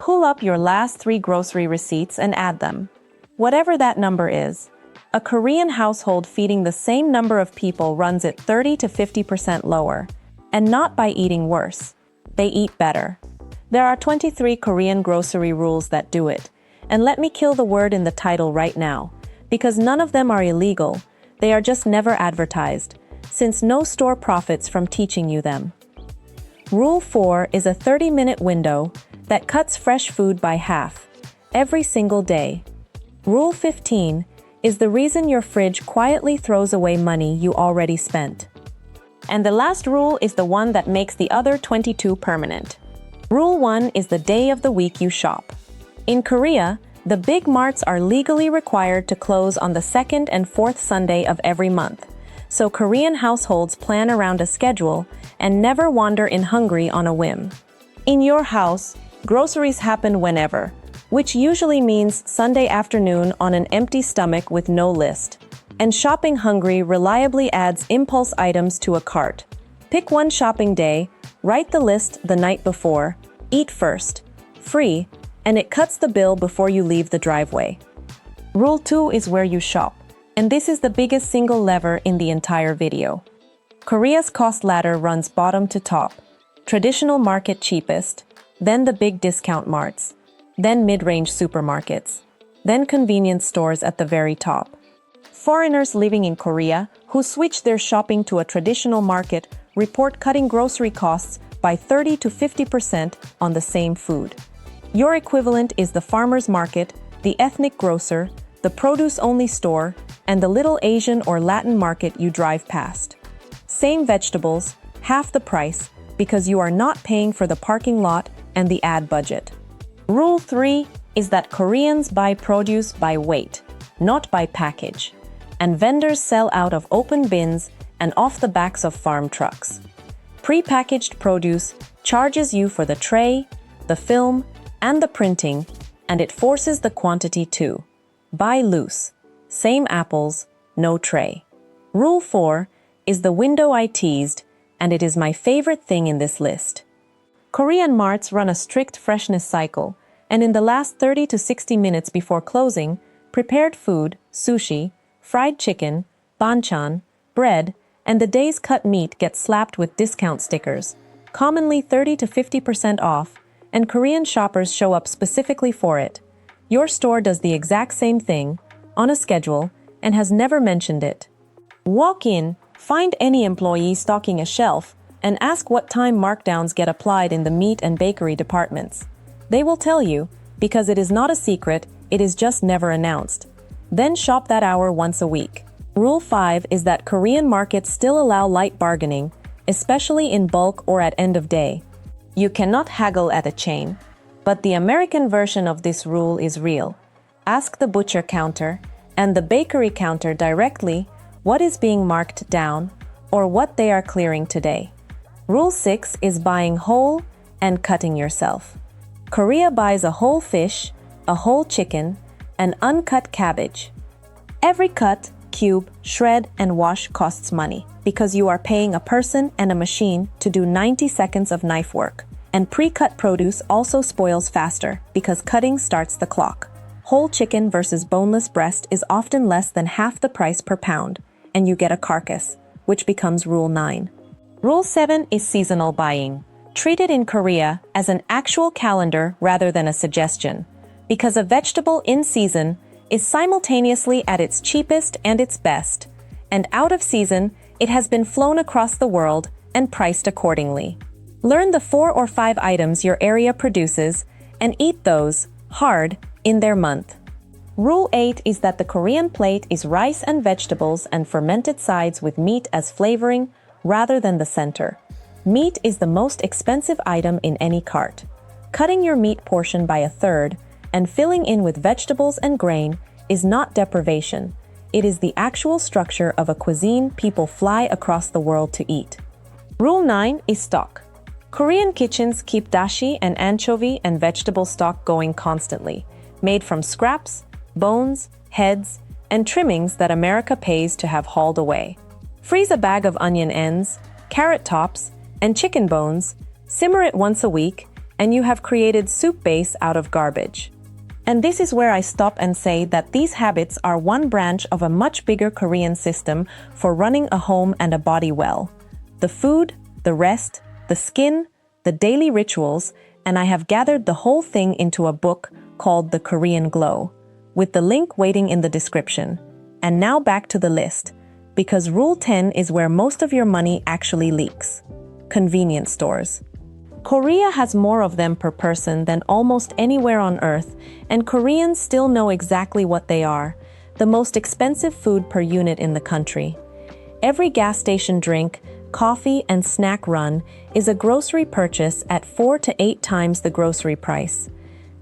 Pull up your last 3 grocery receipts and add them. Whatever that number is. A Korean household feeding the same number of people runs it 30 to 50% lower. And not by eating worse. They eat better. There are 23 Korean grocery rules that do it. And let me kill the word in the title right now. Because none of them are illegal. They are just never advertised, since no store profits from teaching you them. Rule 4 is a 30-minute window that cuts fresh food by half, every single day. Rule 15 is the reason your fridge quietly throws away money you already spent. And the last rule is the one that makes the other 22 permanent. Rule 1 is the day of the week you shop. In Korea, the big marts are legally required to close on the second and fourth Sunday of every month, so Korean households plan around a schedule and never wander in hungry on a whim. In your house, groceries happen whenever, which usually means Sunday afternoon on an empty stomach with no list. And shopping hungry reliably adds impulse items to a cart. Pick one shopping day, write the list the night before, eat first, free, and it cuts the bill before you leave the driveway. Rule 2 is where you shop, and this is the biggest single lever in the entire video. Korea's cost ladder runs bottom to top. Traditional market cheapest, then the big discount marts, then mid-range supermarkets, then convenience stores at the very top. Foreigners living in Korea who switch their shopping to a traditional market report cutting grocery costs by 30 to 50% on the same food. Your equivalent is the farmer's market, the ethnic grocer, the produce-only store, and the little Asian or Latin market you drive past. Same vegetables, half the price, because you are not paying for the parking lot and the ad budget. Rule 3 is that Koreans buy produce by weight, not by package, and vendors sell out of open bins and off the backs of farm trucks. Pre-packaged produce charges you for the tray, the film, and the printing, and it forces the quantity too. Buy loose. Same apples, no tray. Rule 4 is the window I teased, and it is my favorite thing in this list. Korean marts run a strict freshness cycle, and in the last 30 to 60 minutes before closing, prepared food, sushi, fried chicken, banchan, bread, and the day's cut meat get slapped with discount stickers, commonly 30 to 50% off, and Korean shoppers show up specifically for it. Your store does the exact same thing, on a schedule, and has never mentioned it. Walk in, find any employee stocking a shelf, and ask what time markdowns get applied in the meat and bakery departments. They will tell you, because it is not a secret, it is just never announced. Then shop that hour once a week. Rule 5 is that Korean markets still allow light bargaining, especially in bulk or at end of day. You cannot haggle at a chain, but the American version of this rule is real. Ask the butcher counter and the bakery counter directly what is being marked down or what they are clearing today. Rule 6 is buying whole and cutting yourself. Korea buys a whole fish, a whole chicken, and uncut cabbage. Every cut, cube, shred, and wash costs money because you are paying a person and a machine to do 90 seconds of knife work. And pre-cut produce also spoils faster because cutting starts the clock. Whole chicken versus boneless breast is often less than half the price per pound, and you get a carcass, which becomes Rule 9. Rule 7 is seasonal buying. Treat it in Korea as an actual calendar rather than a suggestion, because a vegetable in season is simultaneously at its cheapest and its best, and out of season, it has been flown across the world and priced accordingly. Learn the 4 or 5 items your area produces and eat those, hard, in their month. Rule 8 is that the Korean plate is rice and vegetables and fermented sides with meat as flavoring rather than the center. Meat is the most expensive item in any cart. Cutting your meat portion by a third and filling in with vegetables and grain is not deprivation. It is the actual structure of a cuisine people fly across the world to eat. Rule 9 is stock. Korean kitchens keep dashi and anchovy and vegetable stock going constantly, made from scraps, bones, heads, and trimmings that America pays to have hauled away. Freeze a bag of onion ends, carrot tops, and chicken bones, simmer it once a week, and you have created soup base out of garbage. And this is where I stop and say that these habits are one branch of a much bigger Korean system for running a home and a body well. The food, the rest, the skin, the daily rituals, and I have gathered the whole thing into a book called The Korean Glow, with the link waiting in the description. And now back to the list, because Rule 10 is where most of your money actually leaks. Convenience stores. Korea has more of them per person than almost anywhere on earth, and Koreans still know exactly what they are: the most expensive food per unit in the country. Every gas station drink, coffee, and snack run is a grocery purchase at 4 to 8 times the grocery price.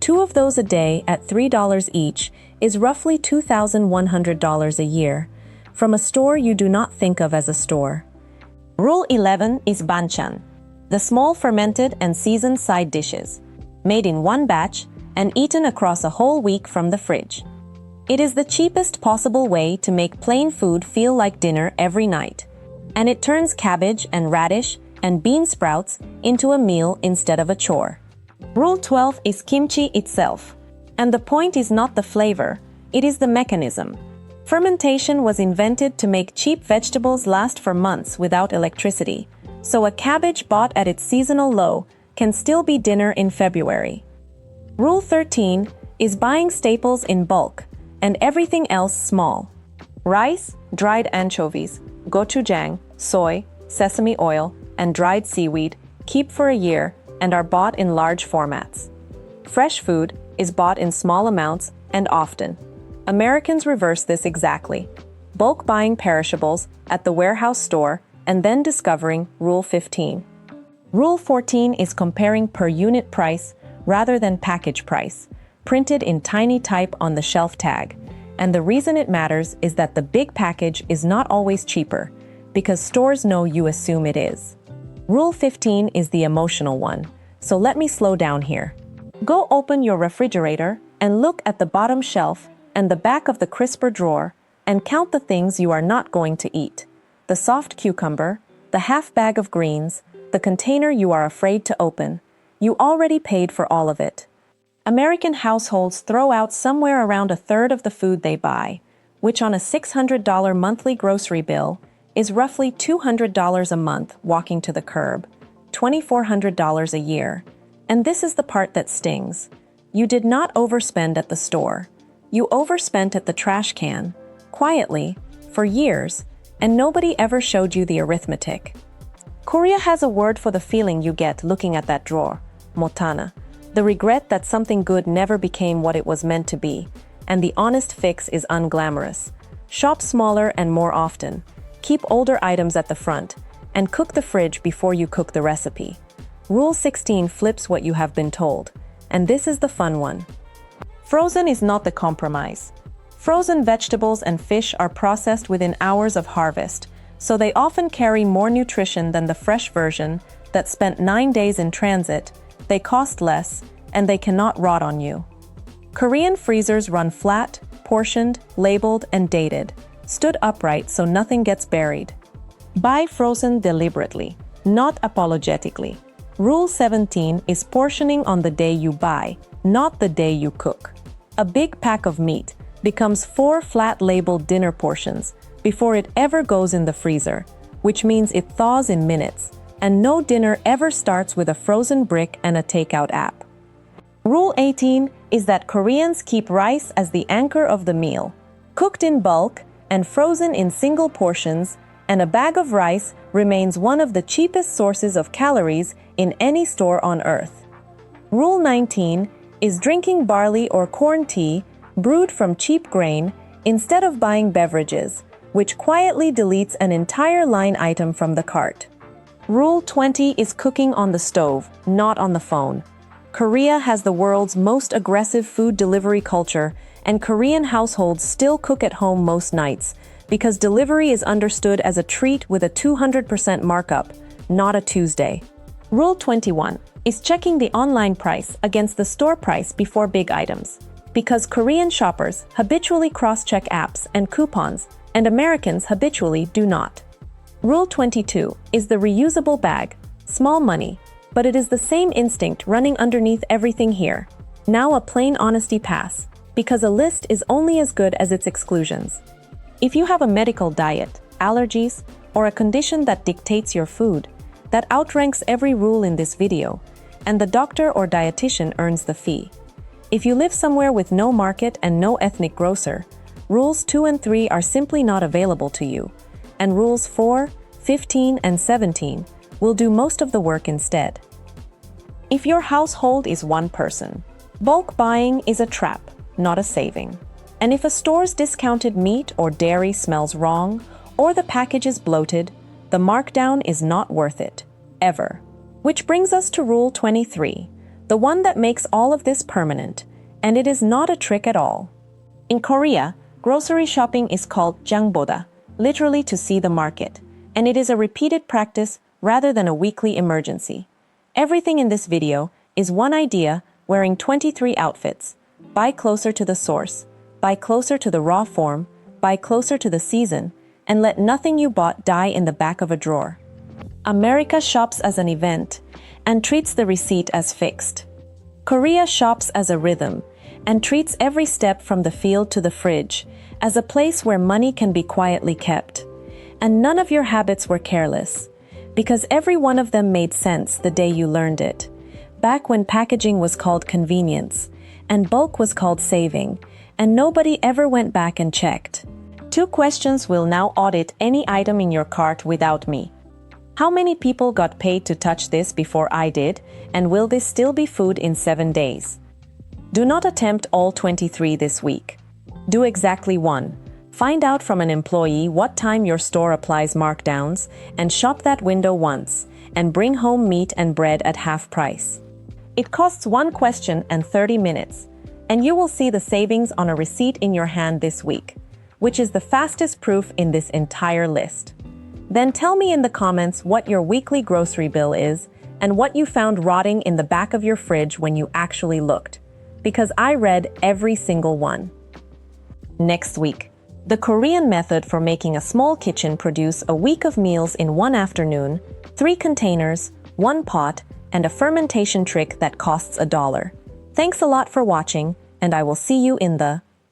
2 of those a day at $3 each is roughly $2,100 a year, from a store you do not think of as a store. Rule 11 is banchan, the small fermented and seasoned side dishes, made in one batch and eaten across a whole week from the fridge. It is the cheapest possible way to make plain food feel like dinner every night, and it turns cabbage and radish and bean sprouts into a meal instead of a chore. Rule 12 is kimchi itself, and the point is not the flavor, it is the mechanism. Fermentation was invented to make cheap vegetables last for months without electricity, so a cabbage bought at its seasonal low can still be dinner in February. Rule 13 is buying staples in bulk and everything else small. Rice, dried anchovies, gochujang, soy, sesame oil, and dried seaweed keep for a year and are bought in large formats. Fresh food is bought in small amounts and often. Americans reverse this exactly, bulk buying perishables at the warehouse store and then discovering Rule 15. Rule 14 is comparing per unit price rather than package price, printed in tiny type on the shelf tag. And the reason it matters is that the big package is not always cheaper, because stores know you assume it is. Rule 15 is the emotional one, so let me slow down here. Go open your refrigerator and look at the bottom shelf and the back of the crisper drawer and count the things you are not going to eat. The soft cucumber, the half bag of greens, the container you are afraid to open. You already paid for all of it. American households throw out somewhere around a third of the food they buy, which on a $600 monthly grocery bill is roughly $200 a month walking to the curb, $2,400 a year. And this is the part that stings. You did not overspend at the store. You overspent at the trash can, quietly, for years, and nobody ever showed you the arithmetic. Korea has a word for the feeling you get looking at that drawer, motana, the regret that something good never became what it was meant to be, and the honest fix is unglamorous. Shop smaller and more often, keep older items at the front, and cook the fridge before you cook the recipe. Rule 16 flips what you have been told, and this is the fun one. Frozen is not the compromise. Frozen vegetables and fish are processed within hours of harvest, so they often carry more nutrition than the fresh version that spent 9 days in transit. They cost less, and they cannot rot on you. Korean freezers run flat, portioned, labeled, and dated, stood upright so nothing gets buried. Buy frozen deliberately, not apologetically. Rule 17 is portioning on the day you buy, not the day you cook. A big pack of meat becomes 4 flat labeled dinner portions before it ever goes in the freezer, which means it thaws in minutes, and no dinner ever starts with a frozen brick and a takeout app. Rule 18 is that Koreans keep rice as the anchor of the meal, cooked in bulk and frozen in single portions, and a bag of rice remains one of the cheapest sources of calories in any store on earth. Rule 19 is drinking barley or corn tea brewed from cheap grain instead of buying beverages, which quietly deletes an entire line item from the cart. Rule 20 is cooking on the stove, not on the phone. Korea has the world's most aggressive food delivery culture, and Korean households still cook at home most nights because delivery is understood as a treat with a 200% markup, not a Tuesday. Rule 21 is checking the online price against the store price before big items, because Korean shoppers habitually cross-check apps and coupons, and Americans habitually do not. Rule 22 is the reusable bag, small money, But it is the same instinct running underneath everything here. Now a plain honesty pass, because a list is only as good as its exclusions. If you have a medical diet, allergies, or a condition that dictates your food, that outranks every rule in this video, and the doctor or dietitian earns the fee. If you live somewhere with no market and no ethnic grocer, rules 2 and 3 are simply not available to you, and rules 4, 15, and 17 will do most of the work instead. If your household is one person, bulk buying is a trap, not a saving. And if a store's discounted meat or dairy smells wrong, or the package is bloated, the markdown is not worth it, ever. Which brings us to Rule 23, the one that makes all of this permanent, and it is not a trick at all. In Korea, grocery shopping is called jangboda, literally to see the market, and it is a repeated practice rather than a weekly emergency. Everything in this video is one idea wearing 23 outfits. Buy closer to the source, buy closer to the raw form, buy closer to the season, and let nothing you bought die in the back of a drawer. America shops as an event and treats the receipt as fixed. Korea shops as a rhythm and treats every step from the field to the fridge as a place where money can be quietly kept. And none of your habits were careless, because every one of them made sense the day you learned it. Back when packaging was called convenience, and bulk was called saving, and nobody ever went back and checked. 2 questions will now audit any item in your cart without me. How many people got paid to touch this before I did, and will this still be food in 7 days? Do not attempt all 23 this week. Do exactly 1. Find out from an employee what time your store applies markdowns, and shop that window once, and bring home meat and bread at half price. It costs 1 question and 30 minutes, and you will see the savings on a receipt in your hand this week, which is the fastest proof in this entire list. Then tell me in the comments what your weekly grocery bill is and what you found rotting in the back of your fridge when you actually looked, because I read every single one. Next week, the Korean method for making a small kitchen produce a week of meals in 1 afternoon, 3 containers, 1 pot, and a fermentation trick that costs $1. Thanks a lot for watching, and I will see you in the